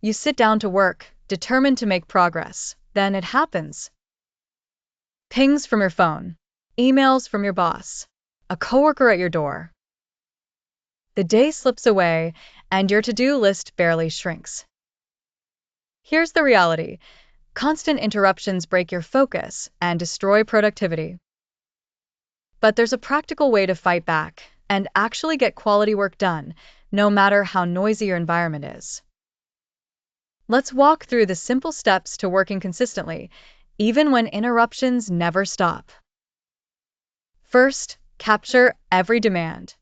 You sit down to work, determined to make progress. Then it happens. Pings from your phone, emails from your boss, a coworker at your door. The day slips away, and your to-do list barely shrinks. Here's the reality. Constant interruptions break your focus and destroy productivity. But there's a practical way to fight back and actually get quality work done, no matter how noisy your environment is. Let's walk through the simple steps to working consistently, even when interruptions never stop. First, capture every demand.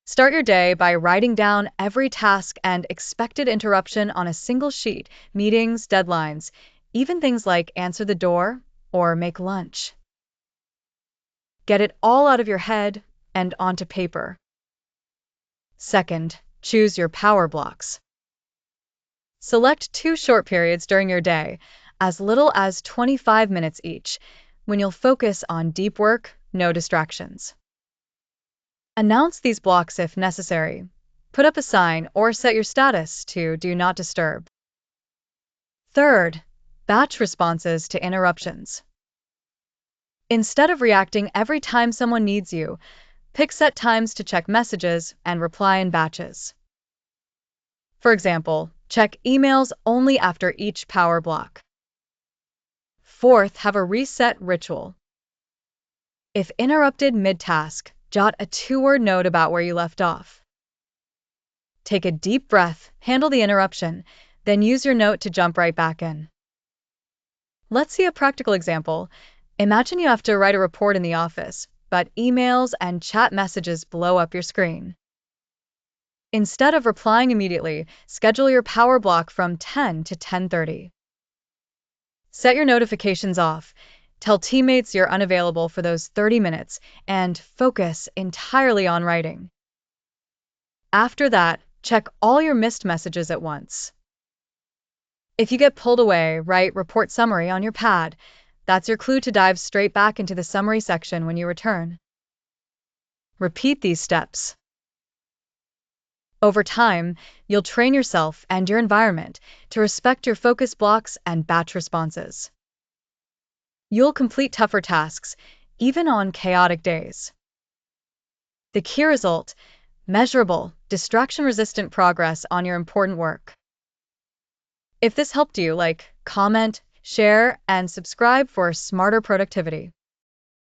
Start your day by writing down every task and expected interruption on a single sheet: meetings, deadlines, even things like answer the door or make lunch. Get it all out of your head and onto paper. Second, choose your power blocks. Select 2 short periods during your day, as little as 25 minutes each, when you'll focus on deep work, no distractions. Announce these blocks if necessary. Put up a sign or set your status to Do Not Disturb. Third, batch responses to interruptions. Instead of reacting every time someone needs you, pick set times to check messages and reply in batches. For example, check emails only after each power block. Fourth, have a reset ritual. If interrupted mid-task, jot a 2-word note about where you left off. Take a deep breath, handle the interruption, then use your note to jump right back in. Let's see a practical example. Imagine you have to write a report in the office, but emails and chat messages blow up your screen. Instead of replying immediately, schedule your power block from 10 to 10:30. Set your notifications off. Tell teammates you're unavailable for those 30 minutes and focus entirely on writing. After that, check all your missed messages at once. If you get pulled away, write report summary on your pad. That's your clue to dive straight back into the summary section when you return. Repeat these steps. Over time, you'll train yourself and your environment to respect your focus blocks and batch responses. You'll complete tougher tasks, even on chaotic days. The key result: measurable, distraction-resistant progress on your important work. If this helped you, comment, share, and subscribe for smarter productivity.